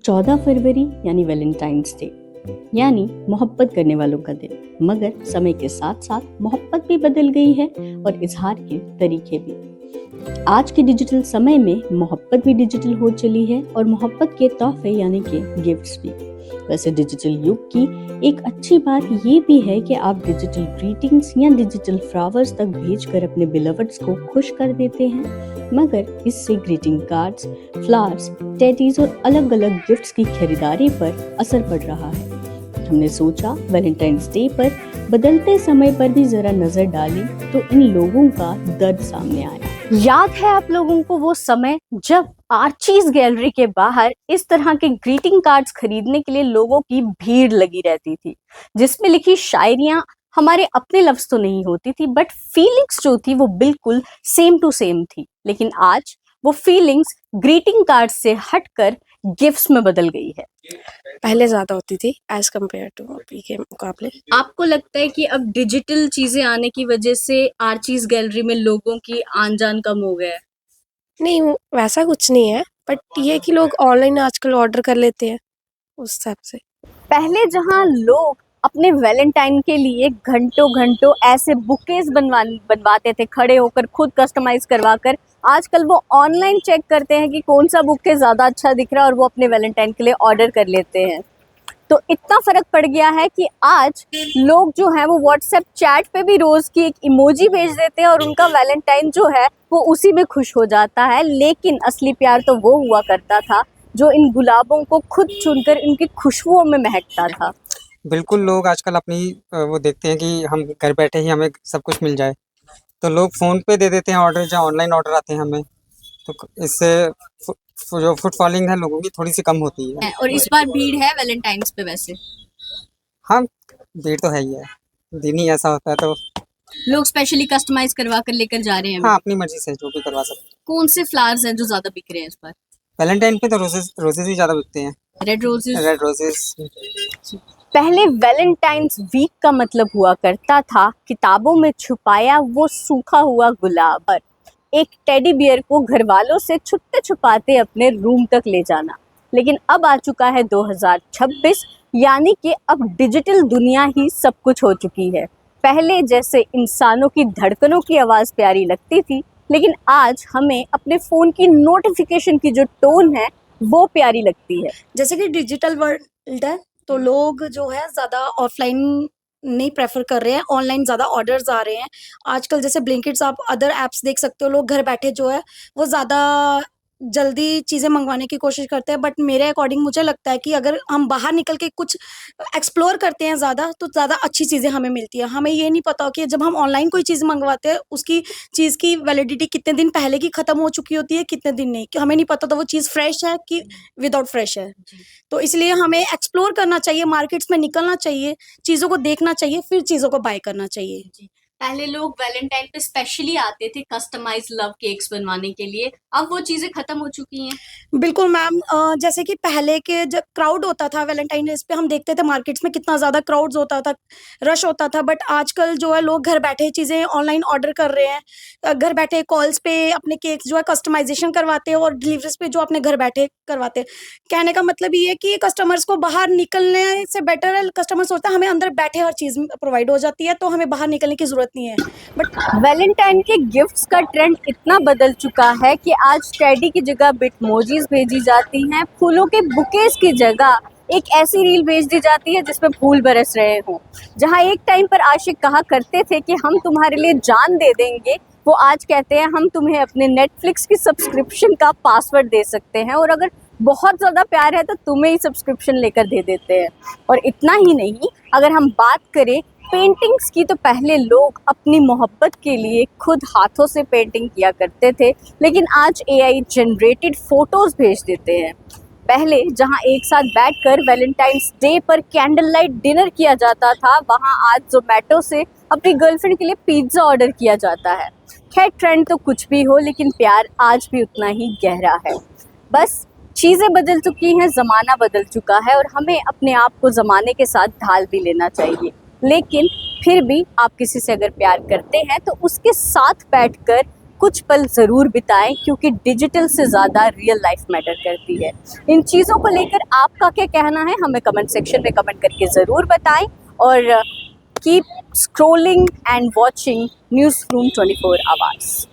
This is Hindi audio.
14 फरवरी यानी वैलेंटाइंस डे यानी मोहब्बत करने वालों का दिन। मगर समय के साथ साथ मोहब्बत भी बदल गई है और इजहार के तरीके भी। आज के डिजिटल समय में मोहब्बत भी डिजिटल हो चली है और मोहब्बत के तोहफे यानी कि गिफ्ट्स भी। वैसे डिजिटल युग की एक अच्छी बात ये भी है कि आप डिजिटल ग्रीटिंग्स या डिजिटल फ्लावर्स तक भेजकर अपने बिलवर्ड्स को खुश कर देते हैं, मगर इससे ग्रीटिंग कार्ड्स, फ्लावर्स, टेडीज और अलग अलग गिफ्ट्स की खरीदारी पर असर पड़ रहा है। हमने सोचा वैलेंटाइंस डे पर बदलते समय पर भी जरा नजर डालें तो इन लोगों का दर्द सामने आया। याद है आप लोगों को वो समय जब आर्चीज गैलरी के बाहर इस तरह के ग्रीटिंग कार्ड्स खरीदने के लिए लोगों की भीड़ लगी रहती थी, जिसमें लिखी शायरियां हमारे अपने लफ्ज तो नहीं होती थी, बट फीलिंग्स जो थी वो बिल्कुल सेम टू सेम थी। लेकिन आज वो फीलिंग्स ग्रीटिंग कार्ड से हटकर गिफ्ट्स में बदल गई है। पहले ज्यादा होती थी एज कम्पेयर टू अभी के मुकाबले। आपको लगता है कि अब डिजिटल चीजें आने की वजह से आर्चीज गैलरी में लोगों की आन जान कम हो गया है? नहीं, वैसा कुछ नहीं है, बट ये कि लोग ऑनलाइन आजकल ऑर्डर कर लेते हैं उस हिसाब से। पहले जहां लोग अपने वैलेंटाइन के लिए घंटों घंटों ऐसे बुकेज बनवाते थे खड़े होकर, खुद कस्टमाइज करवा कर, आजकल वो ऑनलाइन चेक करते हैं कि कौन सा बुके ज्यादा अच्छा दिख रहा है और वो अपने वैलेंटाइन के लिए ऑर्डर कर लेते हैं। तो इतना फर्क पड़ गया है कि आज लोग जो है वो व्हाट्सएप चैट पे भी रोज की एक इमोजी भेज देते हैं और उनका वैलेंटाइन जो है वो उसी में खुश हो जाता है। लेकिन असली प्यार तो वो हुआ करता था जो इन गुलाबों को खुद चुनकर इनकी खुशबुओं में महकता था। बिल्कुल, लोग आजकल अपनी वो देखते हैं कि हम घर बैठे ही हमें सब कुछ मिल जाए, तो लोग फ़ोन पे दे देते हैं ऑर्डर, जहाँ ऑनलाइन ऑर्डर आते हैं हमें, तो इससे जो फुटफॉलिंग है लोगों की थोड़ी सी कम होती है। और इस बार भीड़ है वैलेंटाइंस पे वैसे? हाँ, भीड़ तो है ही है, दिन ही ऐसा होता है तो। लोग स्पेशली कस्टमाइज करवा कर लेकर जा रहे हैं। हाँ, अपनी मर्जी से जो भी करवा सकते। कौन से फ्लावर्स हैं जो ज्यादा बिक रहे हैं इस बार? वैलेंटाइन पे तो रोजेस ही ज़्यादा बिकते हैं। Red roses. Red roses. पहले वैलेंटाइंस वीक का मतलब हुआ करता था किताबों में छुपाया वो सूखा हुआ गुलाब और एक टेडी बियर को घर वालों से छुपते छुपाते अपने रूम तक ले जाना। लेकिन अब आ चुका है 2026, यानी कि अब डिजिटल दुनिया ही सब कुछ हो चुकी है। पहले जैसे इंसानों की धड़कनों की आवाज़ प्यारी लगती थी, लेकिन आज हमें अपने फ़ोन की नोटिफिकेशन की जो टोन है वो प्यारी लगती है। जैसे कि डिजिटल वर्ल्ड है तो लोग जो है ज़्यादा ऑफलाइन नहीं प्रेफर कर रहे हैं, ऑनलाइन ज़्यादा ऑर्डर्स आ रहे हैं। आजकल जैसे ब्लिंकिट्स, आप अदर ऐप्स देख सकते हो, लोग घर बैठे जो है वो ज़्यादा जल्दी चीज़ें मंगवाने की कोशिश करते हैं। बट मेरे अकॉर्डिंग मुझे लगता है कि अगर हम बाहर निकल के कुछ एक्सप्लोर करते हैं ज़्यादा, तो ज़्यादा अच्छी चीज़ें हमें मिलती है। हमें ये नहीं पता कि जब हम ऑनलाइन कोई चीज़ मंगवाते हैं, उसकी चीज़ की वैलिडिटी कितने दिन पहले की ख़त्म हो चुकी होती है, कितने दिन नहीं, कि हमें नहीं पता था वो चीज़ फ्रेश है कि विदाउट फ्रेश है। तो इसलिए हमें एक्सप्लोर करना चाहिए, मार्केट्स में निकलना चाहिए, चीज़ों को देखना चाहिए, फिर चीज़ों को बाय करना चाहिए। पहले लोग वैलेंटाइन पे स्पेशली आते थे कस्टमाइज लव केक्स बनवाने के लिए, अब वो चीजें खत्म हो चुकी हैं। बिल्कुल मैम, जैसे कि पहले के जब क्राउड होता था वैलेंटाइन डेज़ पे, हम देखते थे मार्केट्स में कितना ज़्यादा क्राउड्स होता था, रश होता था। बट आजकल जो है लोग घर बैठे चीज़ें ऑनलाइन ऑर्डर कर रहे हैं। घर बैठे कॉल्स पे अपने केक्स जो है कस्टमाइज़ेशन करवाते हैं और डिलीवरीज़ पे जो अपने घर बैठे करवाते हैं। कहने का मतलब ये है कि कस्टमर्स को बाहर निकलने से बेटर है, कस्टमर सोचता है हमें अंदर बैठे हर चीज़ प्रोवाइड हो जाती है, तो हमें बाहर निकलने की ज़रूरत नहीं है। बट वैलेंटाइन के गिफ्ट्स का ट्रेंड इतना बदल चुका है कि आज टेडी की जगह बिटमोजीज भेजी जाती हैं, फूलों के बुकेज की जगह एक ऐसी रील भेज दी जाती है जिसमें फूल बरस रहे हों। जहां एक टाइम पर आशिक कहा करते थे कि हम तुम्हारे लिए जान दे देंगे, वो आज कहते हैं हम तुम्हें अपने नेटफ्लिक्स की सब्सक्रिप्शन का पासवर्ड दे सकते हैं, और अगर बहुत ज़्यादा प्यार है तो तुम्हें ही सब्सक्रिप्शन लेकर दे देते हैं। और इतना ही नहीं, अगर हम बात करें पेंटिंग्स की, तो पहले लोग अपनी मोहब्बत के लिए खुद हाथों से पेंटिंग किया करते थे, लेकिन आज एआई जनरेटेड फोटोज भेज देते हैं। पहले जहां एक साथ बैठकर वैलेंटाइंस डे पर कैंडल लाइट डिनर किया जाता था, वहां आज जोमेटो से अपनी गर्लफ्रेंड के लिए पिज्ज़ा ऑर्डर किया जाता है। खैर, ट्रेंड तो कुछ भी हो, लेकिन प्यार आज भी उतना ही गहरा है। बस चीज़ें बदल चुकी हैं, ज़माना बदल चुका है और हमें अपने आप को ज़माने के साथ ढाल भी लेना चाहिए। लेकिन फिर भी आप किसी से अगर प्यार करते हैं तो उसके साथ बैठकर कुछ पल ज़रूर बिताएं, क्योंकि डिजिटल से ज़्यादा रियल लाइफ मैटर करती है। इन चीज़ों को लेकर आपका क्या कहना है, हमें कमेंट सेक्शन में कमेंट करके ज़रूर बताएं। और keep scrolling and watching news room 24 hours.